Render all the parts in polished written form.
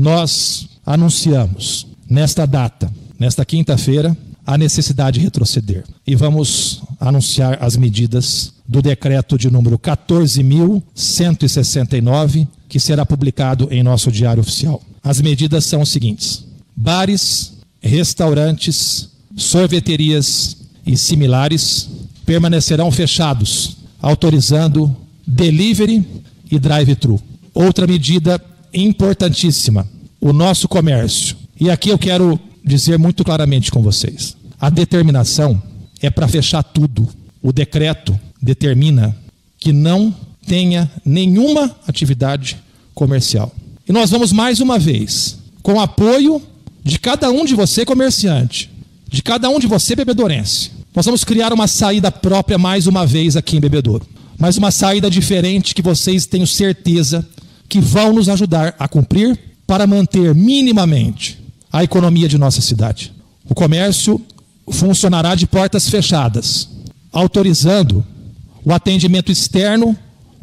nós anunciamos nesta data, nesta quinta-feira, a necessidade de retroceder. E vamos anunciar as medidas do decreto de número 14.169, que será publicado em nosso Diário Oficial. As medidas são as seguintes: bares, restaurantes, sorveterias e similares permanecerão fechados, autorizando delivery e drive-thru. Outra medida importantíssima: o nosso comércio. E aqui eu quero dizer muito claramente com vocês: a determinação é para fechar tudo. O decreto determina que não tenha nenhuma atividade comercial. E nós vamos mais uma vez, com o apoio de cada um de você, comerciante, de cada um de você, bebedorense, nós vamos criar uma saída própria mais uma vez aqui em Bebedouro. Mas uma saída diferente que vocês tenham certeza que vão nos ajudar a cumprir para manter minimamente a economia de nossa cidade. O comércio funcionará de portas fechadas, autorizando o atendimento externo,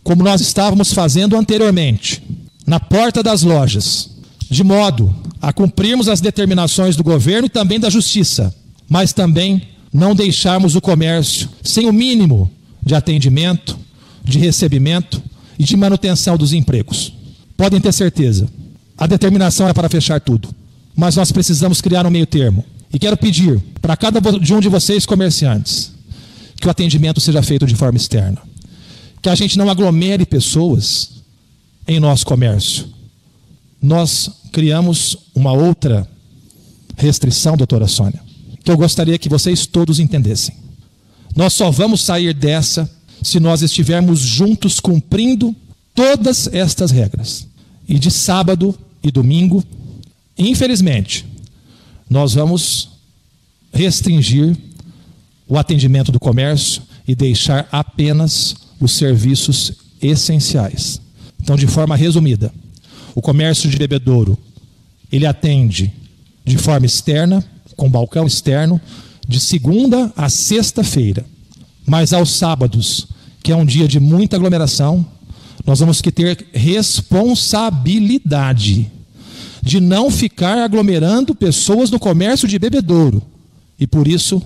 como nós estávamos fazendo anteriormente, na porta das lojas, de modo a cumprirmos as determinações do governo e também da justiça, mas também não deixarmos o comércio sem o mínimo de atendimento, de recebimento e de manutenção dos empregos. Podem ter certeza, a determinação é para fechar tudo, mas nós precisamos criar um meio termo. E quero pedir para cada um de vocês, comerciantes, que o atendimento seja feito de forma externa. Que a gente não aglomere pessoas em nosso comércio. Nós criamos uma outra restrição, doutora Sônia, que eu gostaria que vocês todos entendessem. Nós só vamos sair dessa se nós estivermos juntos cumprindo todas estas regras. E de sábado e domingo, infelizmente, nós vamos restringir o atendimento do comércio e deixar apenas os serviços essenciais. Então, de forma resumida, o comércio de Bebedouro, ele atende de forma externa, com balcão externo, de segunda a sexta-feira. Mas aos sábados, que é um dia de muita aglomeração, nós vamos ter responsabilidade de não ficar aglomerando pessoas no comércio de Bebedouro. E por isso,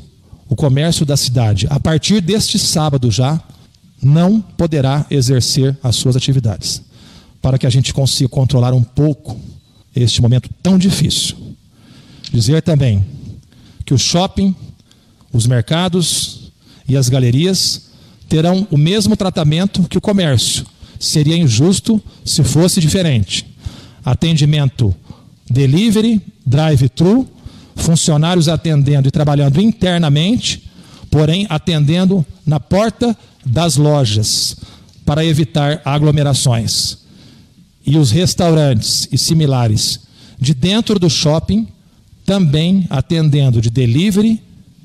o comércio da cidade, a partir deste sábado já, não poderá exercer as suas atividades, para que a gente consiga controlar um pouco este momento tão difícil. Dizer também que o shopping, os mercados e as galerias terão o mesmo tratamento que o comércio. Seria injusto se fosse diferente. Atendimento delivery, drive-thru, funcionários atendendo e trabalhando internamente, porém atendendo na porta das lojas, para evitar aglomerações. E os restaurantes e similares de dentro do shopping também atendendo de delivery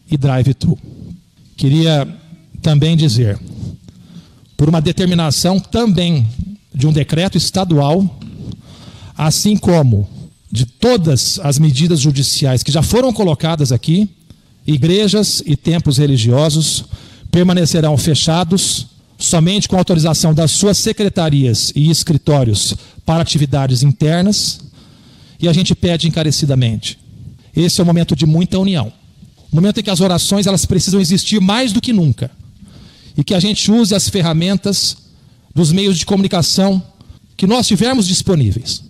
e drive-thru. Queria também dizer, por uma determinação também de um decreto estadual, assim como de todas as medidas judiciais que já foram colocadas aqui, igrejas e templos religiosos permanecerão fechados somente com autorização das suas secretarias e escritórios para atividades internas, e a gente pede encarecidamente. Esse é um momento de muita união, um momento em que as orações elas precisam existir mais do que nunca, e que a gente use as ferramentas dos meios de comunicação que nós tivermos disponíveis,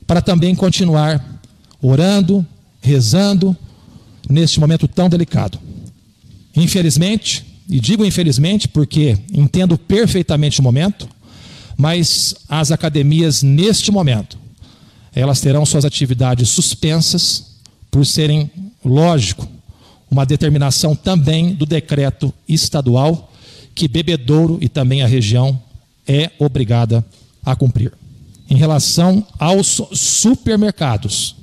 para também continuar orando, rezando, neste momento tão delicado. Infelizmente, e digo infelizmente porque entendo perfeitamente o momento, mas as academias neste momento, elas terão suas atividades suspensas por serem, lógico, uma determinação também do decreto estadual que Bebedouro e também a região é obrigada a cumprir. Em relação aos supermercados,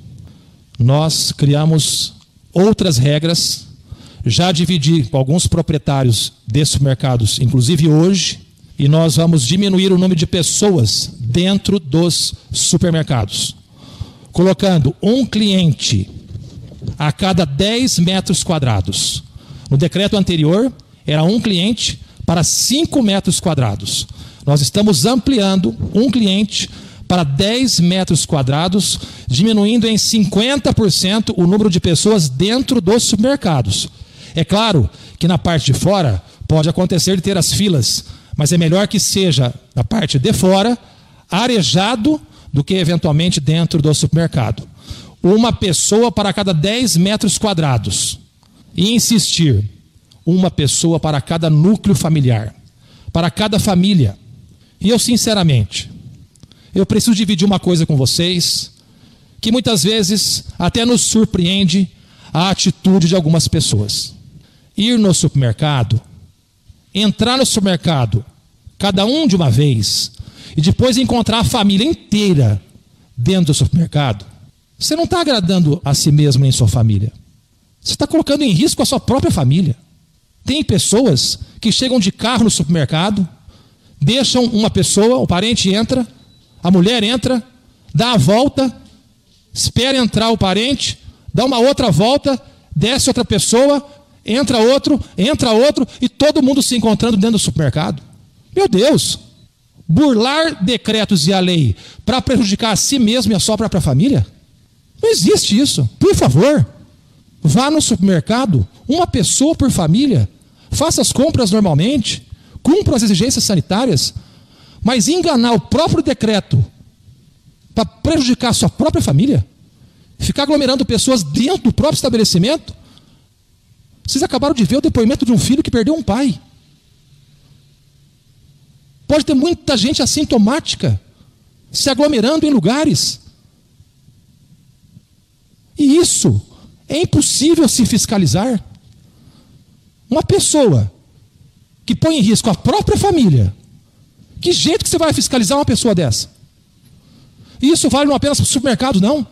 nós criamos outras regras, já dividi com alguns proprietários de supermercados, inclusive hoje, e nós vamos diminuir o número de pessoas dentro dos supermercados, colocando um cliente a cada 10 metros quadrados. No decreto anterior, era um cliente para 5 metros quadrados. Nós estamos ampliando um cliente para 10 metros quadrados, diminuindo em 50% o número de pessoas dentro dos supermercados. É claro que na parte de fora pode acontecer de ter as filas, mas é melhor que seja na parte de fora, arejado, do que eventualmente dentro do supermercado. Uma pessoa para cada 10 metros quadrados. E insistir, uma pessoa para cada núcleo familiar, para cada família. E eu, sinceramente, eu preciso dividir uma coisa com vocês, que muitas vezes até nos surpreende a atitude de algumas pessoas. Ir no supermercado, entrar no supermercado, cada um de uma vez, e depois encontrar a família inteira dentro do supermercado, você não está agradando a si mesmo nem sua família. Você está colocando em risco a sua própria família. Tem pessoas que chegam de carro no supermercado, deixam uma pessoa, o parente entra, a mulher entra, dá a volta, espera entrar o parente, dá uma outra volta, desce outra pessoa, entra outro, e todo mundo se encontrando dentro do supermercado. Meu Deus! Burlar decretos e a lei para prejudicar a si mesmo e a sua própria família? Não existe isso. Por favor, vá no supermercado, uma pessoa por família, faça as compras normalmente, cumpra as exigências sanitárias, mas enganar o próprio decreto para prejudicar a sua própria família, ficar aglomerando pessoas dentro do próprio estabelecimento. Vocês acabaram de ver o depoimento de um filho que perdeu um pai. Pode ter muita gente assintomática se aglomerando em lugares. E isso é impossível se fiscalizar. Uma pessoa que põe em risco a própria família, que jeito que você vai fiscalizar uma pessoa dessa? E isso vale não apenas para os supermercados, não.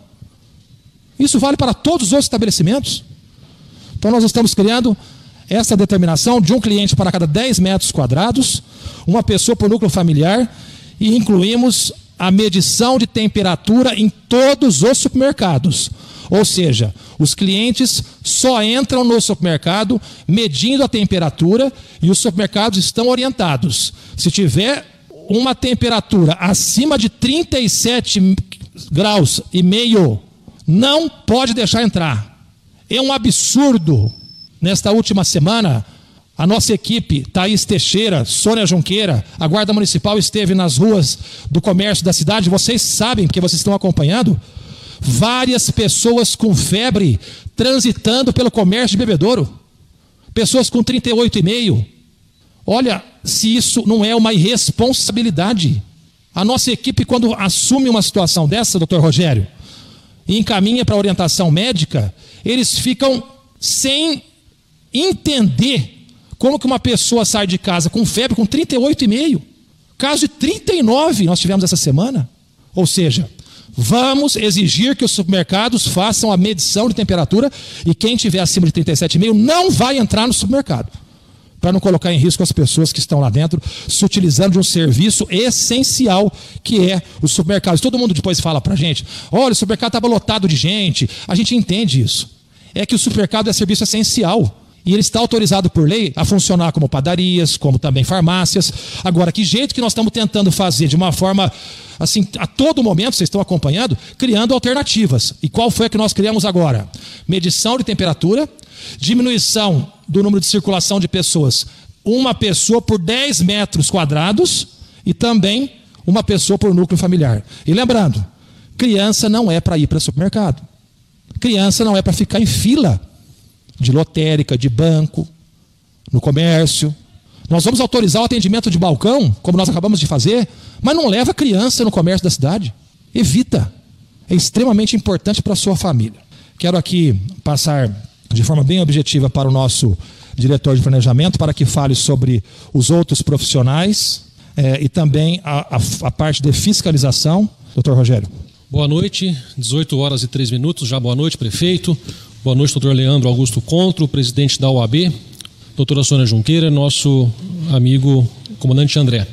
Isso vale para todos os outros estabelecimentos. Então nós estamos criando essa determinação de um cliente para cada 10 metros quadrados, uma pessoa por núcleo familiar, e incluímos a medição de temperatura em todos os supermercados. Ou seja, os clientes só entram no supermercado medindo a temperatura e os supermercados estão orientados. Se tiver uma temperatura acima de 37 graus e meio, não pode deixar entrar. É um absurdo. Nesta última semana, a nossa equipe, Thaís Teixeira, Sônia Junqueira, a Guarda Municipal esteve nas ruas do comércio da cidade. Vocês sabem, porque vocês estão acompanhando, várias pessoas com febre transitando pelo comércio de Bebedouro. Pessoas com 38,5. Olha, se isso não é uma irresponsabilidade. A nossa equipe, quando assume uma situação dessa, doutor Rogério, e encaminha para a orientação médica, eles ficam sem entender como que uma pessoa sai de casa com febre com 38,5. Caso de 39 nós tivemos essa semana. Ou seja, vamos exigir que os supermercados façam a medição de temperatura e quem tiver acima de 37,5 não vai entrar no supermercado, para não colocar em risco as pessoas que estão lá dentro, se utilizando de um serviço essencial que é os supermercados. Todo mundo depois fala para a gente, olha, o supermercado estava lotado de gente. A gente entende isso. É que o supermercado é serviço essencial. E ele está autorizado por lei a funcionar como padarias, como também farmácias. Agora, que jeito que nós estamos tentando fazer de uma forma, assim, a todo momento, vocês estão acompanhando, criando alternativas. E qual foi a que nós criamos agora? Medição de temperatura, diminuição do número de circulação de pessoas, uma pessoa por 10 metros quadrados e também uma pessoa por núcleo familiar. E lembrando, criança não é para ir para o supermercado. Criança não é para ficar em fila de lotérica, de banco, no comércio. Nós vamos autorizar o atendimento de balcão, como nós acabamos de fazer, mas não leva criança no comércio da cidade. Evita. É extremamente importante para a sua família. Quero aqui passar de forma bem objetiva para o nosso diretor de planejamento, para que fale sobre os outros profissionais e também a parte de fiscalização. Doutor Rogério. Boa noite, 18 horas e 3 minutos. Já boa noite, prefeito. Boa noite, doutor Leandro Augusto Contro, presidente da OAB, doutora Sônia Junqueira, nosso amigo comandante André.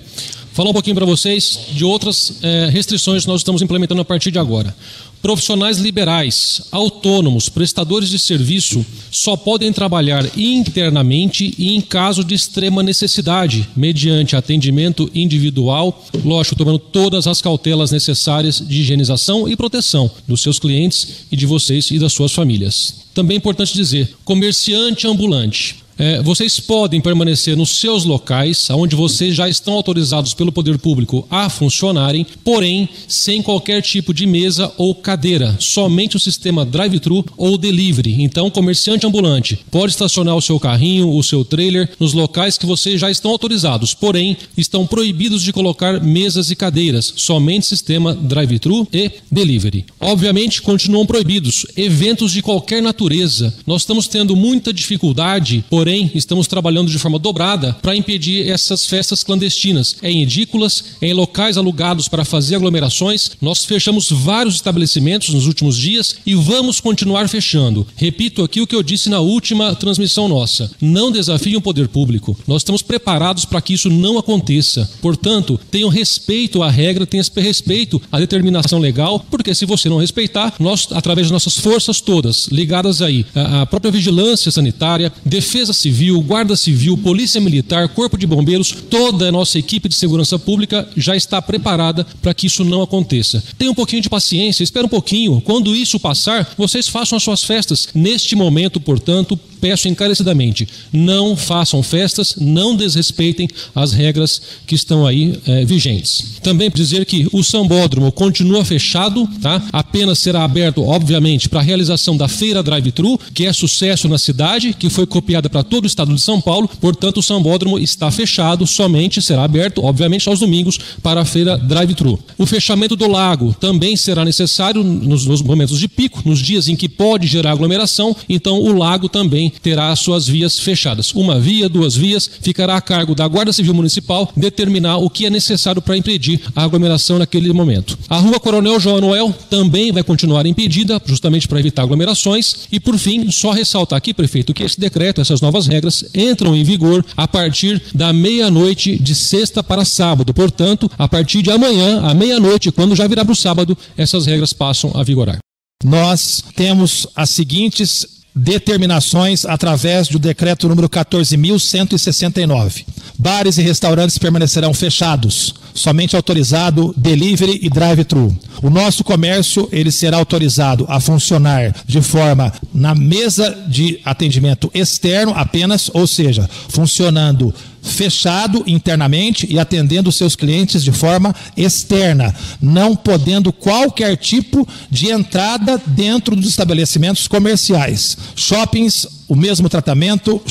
Falar um pouquinho para vocês de outras restrições que nós estamos implementando a partir de agora. Profissionais liberais, autônomos, prestadores de serviço só podem trabalhar internamente e em caso de extrema necessidade, mediante atendimento individual, lógico, tomando todas as cautelas necessárias de higienização e proteção dos seus clientes e de vocês e das suas famílias. Também é importante dizer, comerciante ambulante. Vocês podem permanecer nos seus locais, onde vocês já estão autorizados pelo poder público a funcionarem, porém, sem qualquer tipo de mesa ou cadeira, somente o sistema drive-thru ou delivery. Então, comerciante ambulante pode estacionar o seu carrinho, o seu trailer, nos locais que vocês já estão autorizados, porém, estão proibidos de colocar mesas e cadeiras, somente sistema drive-thru e delivery. Obviamente, continuam proibidos eventos de qualquer natureza. Nós estamos tendo muita dificuldade, porém, estamos trabalhando de forma dobrada para impedir essas festas clandestinas. Em edículas, em locais alugados para fazer aglomerações. Nós fechamos vários estabelecimentos nos últimos dias e vamos continuar fechando. Repito aqui o que eu disse na última transmissão nossa. Não desafiem o poder público. Nós estamos preparados para que isso não aconteça. Portanto, tenham respeito à regra, tenham respeito à determinação legal, porque se você não respeitar, nós, através de nossas forças todas, ligadas aí à própria vigilância sanitária, defesa civil, guarda civil, polícia militar, corpo de bombeiros, toda a nossa equipe de segurança pública já está preparada para que isso não aconteça. Tenha um pouquinho de paciência, espera um pouquinho. Quando isso passar, vocês façam as suas festas. Neste momento, portanto, peço encarecidamente, não façam festas, não desrespeitem as regras que estão aí vigentes. Também dizer que o Sambódromo continua fechado, tá? Apenas será aberto, obviamente, para a realização da Feira Drive-Thru, que é sucesso na cidade, que foi copiada para todo o estado de São Paulo. Portanto, o Sambódromo está fechado, somente será aberto, obviamente, aos domingos para a Feira Drive-Thru. O fechamento do lago também será necessário nos momentos de pico, nos dias em que pode gerar aglomeração, então o lago também terá suas vias fechadas. Uma via, 2 vias, ficará a cargo da Guarda Civil Municipal determinar o que é necessário para impedir a aglomeração naquele momento. A Rua Coronel João Noel também vai continuar impedida, justamente para evitar aglomerações. E, por fim, só ressaltar aqui, prefeito, que esse decreto, essas novas regras, entram em vigor a partir da meia-noite de sexta para sábado. Portanto, a partir de amanhã, à meia-noite, quando já virar para o sábado, essas regras passam a vigorar. Nós temos as seguintes determinações através do decreto número 14.169. Bares e restaurantes permanecerão fechados, somente autorizado delivery e drive-thru. O nosso comércio, ele será autorizado a funcionar de forma na mesa de atendimento externo apenas, ou seja, funcionando fechado internamente e atendendo seus clientes de forma externa, não podendo qualquer tipo de entrada dentro dos estabelecimentos comerciais. Shoppings, o mesmo tratamento,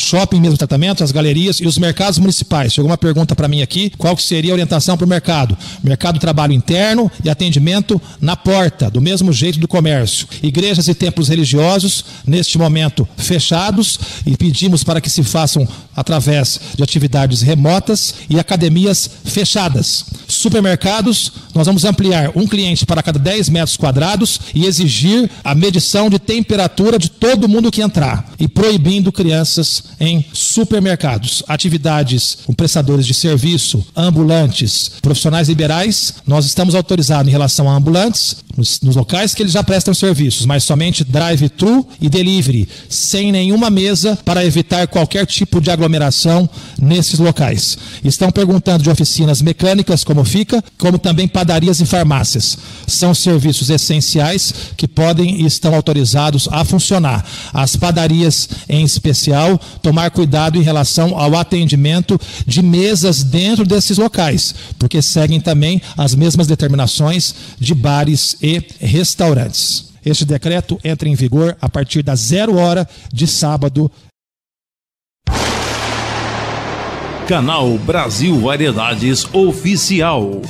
as galerias e os mercados municipais. Chegou uma pergunta para mim aqui, qual que seria a orientação para o mercado? Mercado trabalho interno e atendimento na porta, do mesmo jeito do comércio. Igrejas e templos religiosos, neste momento, fechados, e pedimos para que se façam através de atividades remotas, e academias fechadas. Supermercados, nós vamos ampliar um cliente para cada 10 metros quadrados e exigir a medição de temperatura de todo mundo que entrar, e proibindo crianças em supermercados. Atividades com prestadores de serviço, ambulantes, profissionais liberais, nós estamos autorizados em relação a ambulantes, nos locais que eles já prestam serviços, mas somente drive-thru e delivery, sem nenhuma mesa, para evitar qualquer tipo de aglomeração nesses locais. Estão perguntando de oficinas mecânicas, como fica, como também padarias e farmácias. São serviços essenciais que podem e estão autorizados a funcionar. As padarias, em especial, tomar cuidado em relação ao atendimento de mesas dentro desses locais, porque seguem também as mesmas determinações de bares e restaurantes. Este decreto entra em vigor a partir das 0 hora de sábado. Canal Brasil Variedades Oficial.